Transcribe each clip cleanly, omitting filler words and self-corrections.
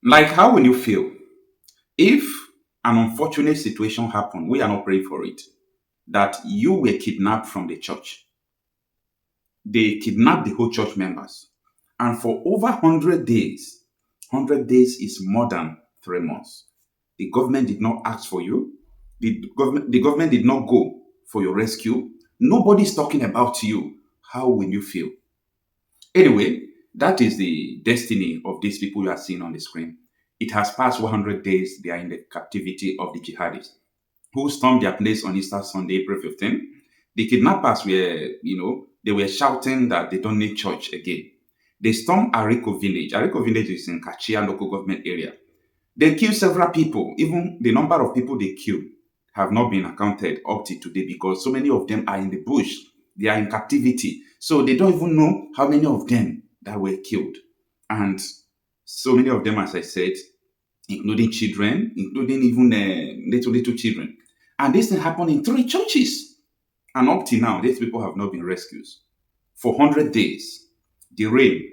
Like, how will you feel if an unfortunate situation happened? We are not praying for it. That you were kidnapped from the church. They kidnapped the whole church members. And for over 100 days, 100 days is more than 3 months. The government did not ask for you. The government did not go for your rescue. Nobody's talking about you. How will you feel? Anyway, that is the destiny of these people you are seeing on the screen. It has passed 100 days. They are in the captivity of the jihadists who stormed their place on Easter Sunday, April 15th. The kidnappers were, they were shouting that they don't need church again. They stormed Ariko village. Ariko village is in Kachia local government area. They killed several people. Even the number of people they killed have not been accounted up to today because so many of them are in the bush. They are in captivity. So they don't even know how many of them that were killed. And so many of them, as I said, including children, including even little children. And this thing happened in three churches. And up till now, these people have not been rescued. For 100 days, the rain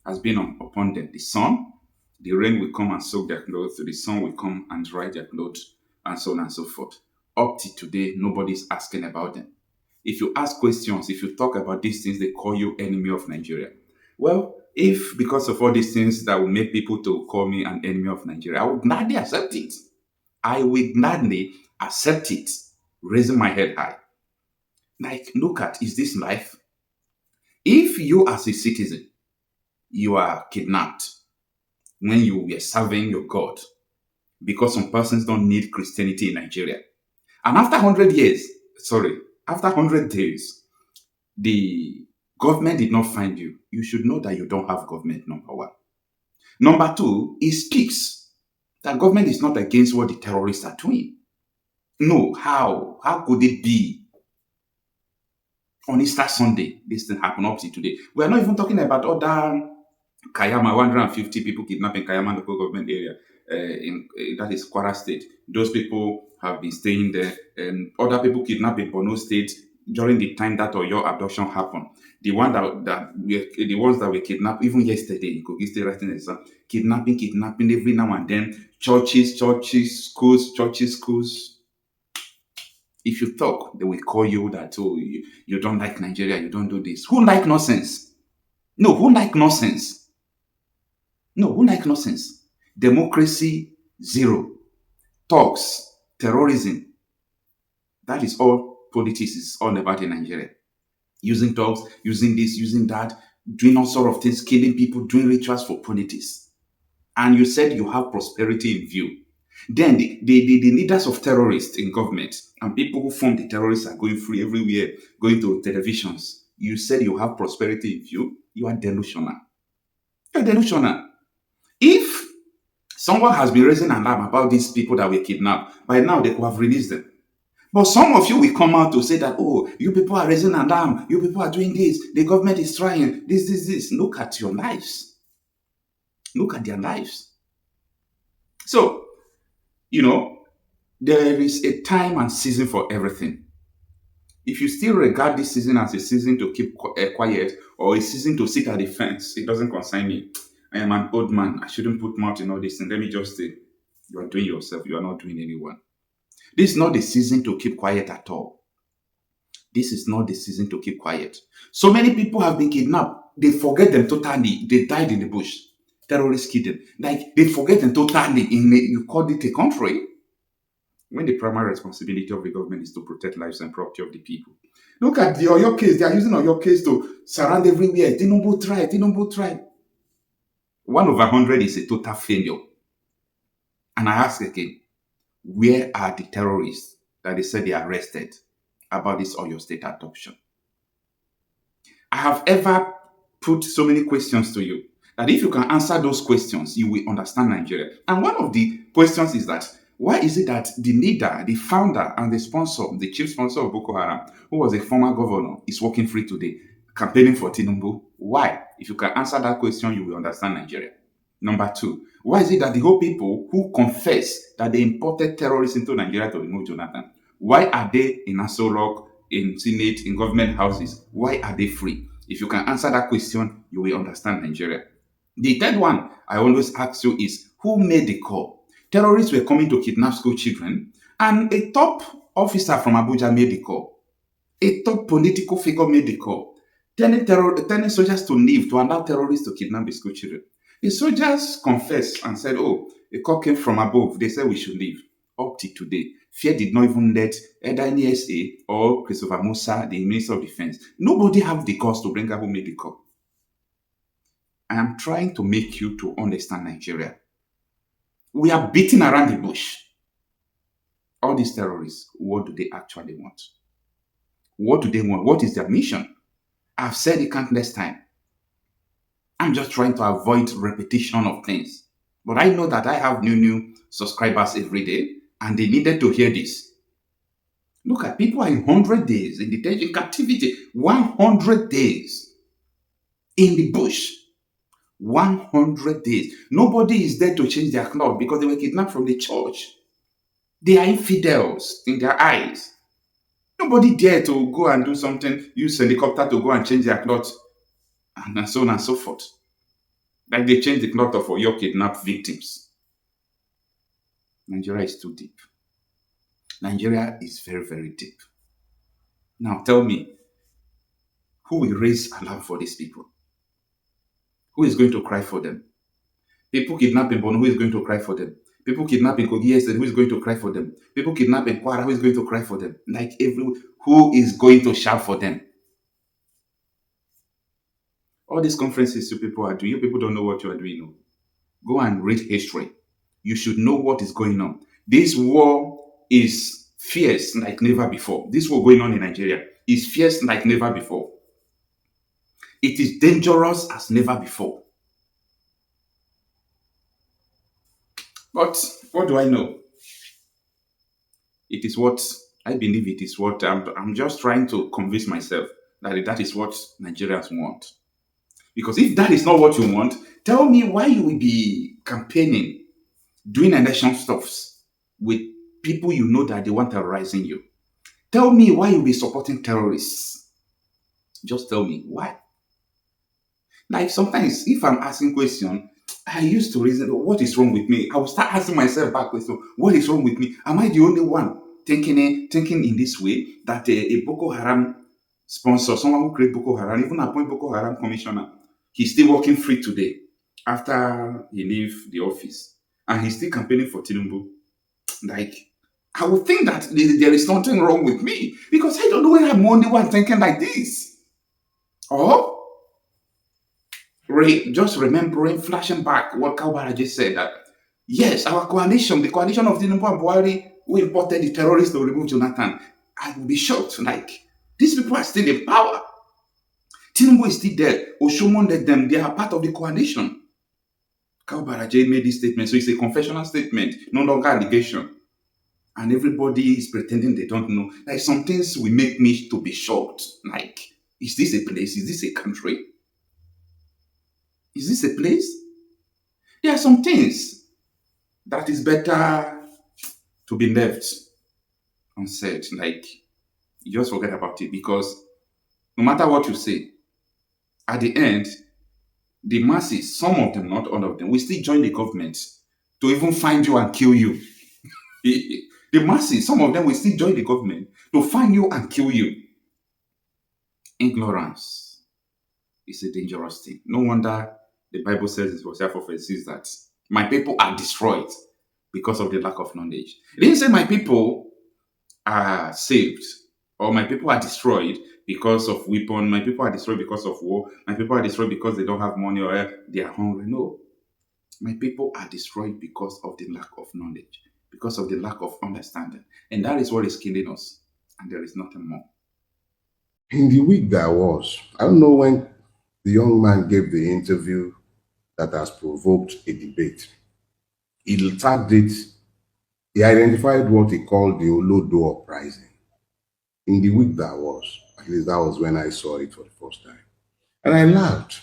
has been upon them. The rain will come and soak their clothes. The sun will come and dry their clothes, and so on and so forth. Up to today, nobody's asking about them. If you ask questions, if you talk about these things, they call you enemy of Nigeria. Well, if because of all these things that will make people to call me an enemy of Nigeria, I will gladly accept it. I will gladly accept it, raising my head high. Like, look at, is this life? If you as a citizen, you are kidnapped when you were serving your God, because some persons don't need Christianity in Nigeria. And after 100 years, sorry, after 100 days, the government did not find you. You should know that you don't have government, number one. Number two, it speaks that government is not against what the terrorists are doing. No, how? How could it be on Easter Sunday? This thing happened up to today. We are not even talking about other Kayama, 150 people kidnapped in Kayama local government area. That is Kwara State. Those people have been staying there. And other people kidnapped in Borno State during the time that your abduction happened. The ones that were kidnapped even yesterday in Kogi State, writing exam, kidnapping every now and then. Churches, schools. If you talk, they will call you that, oh, you don't like Nigeria, you don't do this. Who like nonsense? No, who like nonsense? No, who like nonsense? Democracy, zero. Talks, terrorism. That is all politics is all about in Nigeria. Using talks, using this, using that, doing all sort of things, killing people, doing rituals for politics. And you said you have prosperity in view. Then the leaders of terrorists in government and people who form the terrorists are going free everywhere, going to televisions. You said you have prosperity in view. You are delusional. You're delusional. If someone has been raising an alarm about these people that were kidnapped, by now they could have released them. But some of you will come out to say that, oh, you people are raising an alarm, you people are doing this, the government is trying, this. Look at your lives. Look at their lives. So, there is a time and season for everything. If you still regard this season as a season to keep quiet or a season to sit at the fence, it doesn't concern me. I am an old man. I shouldn't put mouth in all this. And let me just say, you are doing yourself. You are not doing anyone. This is not the season to keep quiet at all. This is not the season to keep quiet. So many people have been kidnapped. They forget them totally. They died in the bush. Terrorists killed them. Like, they forget them totally. You called it a country. When the primary responsibility of the government is to protect lives and property of the people. Look at the Oyo case. They are using Oyo case to surround everywhere. Tinubu tried. 1/100 is a total failure. And I ask again, where are the terrorists that they said they arrested about this Oyo State adoption? I have ever put so many questions to you that if you can answer those questions, you will understand Nigeria. And one of the questions is that, why is it that the leader, the founder, and the sponsor, the chief sponsor of Boko Haram, who was a former governor, is working free today, campaigning for Tinubu? Why? If you can answer that question, you will understand Nigeria. Number two, why is it that the whole people who confess that they imported terrorists into Nigeria to remove Jonathan, why are they in Aso Rock, in Senate, in government houses? Why are they free? If you can answer that question, you will understand Nigeria. The third one I always ask you is who made the call? Terrorists were coming to kidnap school children, and a top officer from Abuja made the call. A top political figure made the call, telling soldiers to leave to allow terrorists to kidnap the school children. The soldiers confessed and said, "Oh, a call came from above. They said we should leave." Up to today, fear did not even let either NSA or Christopher Musa, the Minister of Defense. Nobody have the cause to bring up who made the call. I am trying to make you to understand Nigeria. We are beating around the bush. All these terrorists, what do they actually want? What do they want? What is their mission? I've said it countless times. I'm just trying to avoid repetition of things. But I know that I have new subscribers every day, and they needed to hear this. Look at people are in 100 days in detention captivity. 100 days in the bush. 100 days. Nobody is there to change their cloth because they were kidnapped from the church. They are infidels in their eyes. Nobody dare to go and do something, use helicopter to go and change their clothes, and so on and so forth. Like they change the cloth of your kidnapped victims. Nigeria is too deep. Nigeria is very, very deep. Now tell me, who will raise alarm for these people? Who is going to cry for them? People kidnapping Bono, who is going to cry for them? People kidnapping Kogi Estate, who is going to cry for them? People kidnapping Kwara, who is going to cry for them? Like who is going to shout for them? All these conferences you people are doing, you people don't know what you are doing. No. Go and read history. You should know what is going on. This war is fierce like never before. This war going on in Nigeria is fierce like never before. It is dangerous as never before. But what do I know? It is what I believe it is what I'm just trying to convince myself that is what Nigerians want. Because if that is not what you want, tell me why you will be campaigning, doing election stuffs with people you know that they want terrorizing you. Tell me why you'll be supporting terrorists. Just tell me why. Like sometimes, if I'm asking question, I used to reason, what is wrong with me? I will start asking myself back question, what is wrong with me? Am I the only one thinking in this way that a Boko Haram sponsor, someone who create Boko Haram, even appoint Boko Haram commissioner, he's still working free today after he leave the office, and he's still campaigning for Tinubu. Like, I would think that there is something wrong with me because I don't know whether I'm the only one thinking like this. Or just remembering, flashing back what Kaubara just said that yes, our coalition, the coalition of Tinubu and Buhari, who imported the terrorists to remove Jonathan, I will be shocked. Like, these people are still in power. Tinubu is still there. Oshomon led them. They are part of the coalition. Kaubara made this statement, so it's a confessional statement, no longer allegation. And everybody is pretending they don't know. Like, some things will make me to be shocked. Like, is this a place? Is this a country? Is this a place? There are some things that is better to be left unsaid. Like, you just forget about it because no matter what you say, at the end, the masses, some of them, not all of them, will still join the government to even find you and kill you. The masses, some of them will still join the government to find you and kill you. Ignorance is a dangerous thing. No wonder the Bible says it was prophecies that my people are destroyed because of the lack of knowledge. It didn't say my people are saved or my people are destroyed because of weapon. My people are destroyed because of war. My people are destroyed because they don't have money or they are hungry. No. My people are destroyed because of the lack of knowledge, because of the lack of understanding. And that is what is killing us. And there is nothing more. In the week that was, I don't know when the young man gave the interview that has provoked a debate. He tagged it, he identified what he called the Olodo uprising. In the week that was, at least that was when I saw it for the first time. And I laughed,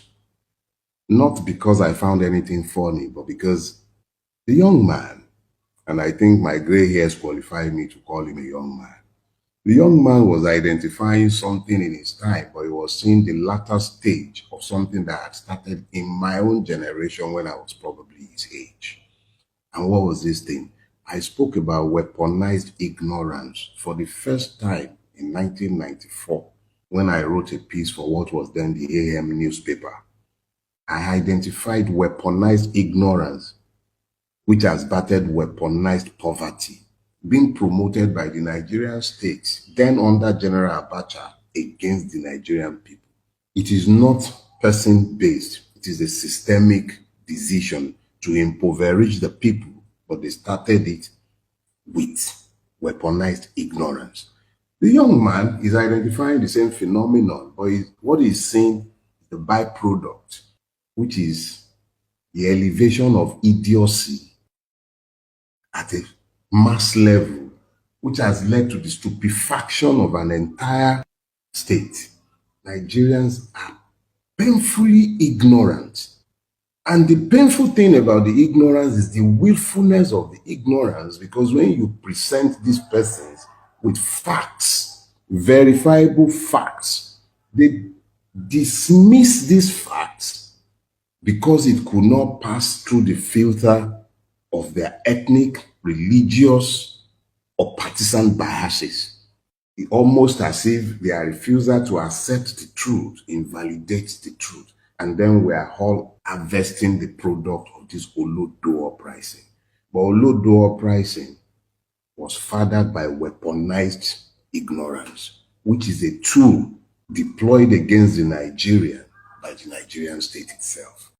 not because I found anything funny, but because the young man, and I think my gray hairs qualify me to call him a young man, The young man was identifying something in his time, but he was seeing the latter stage of something that had started in my own generation when I was probably his age. And what was this thing? I spoke about weaponized ignorance for the first time in 1994 when I wrote a piece for what was then the AM newspaper. I identified weaponized ignorance, which has battered weaponized poverty, being promoted by the Nigerian state, then under General Abacha, against the Nigerian people. It is not person based, it is a systemic decision to impoverish the people, but they started it with weaponized ignorance. The young man is identifying the same phenomenon, but what he's seeing is the byproduct, which is the elevation of idiocy at a mass level, which has led to the stupefaction of an entire state. Nigerians are painfully ignorant. And the painful thing about the ignorance is the willfulness of the ignorance, because when you present these persons with facts, verifiable facts, they dismiss these facts because it could not pass through the filter of their ethnic, religious, or partisan biases. Almost as if their refusal to accept the truth invalidates the truth. And then we are all harvesting the product of this Olodo uprising. But Olodo uprising was fathered by weaponized ignorance, which is a tool deployed against the Nigerian by the Nigerian state itself.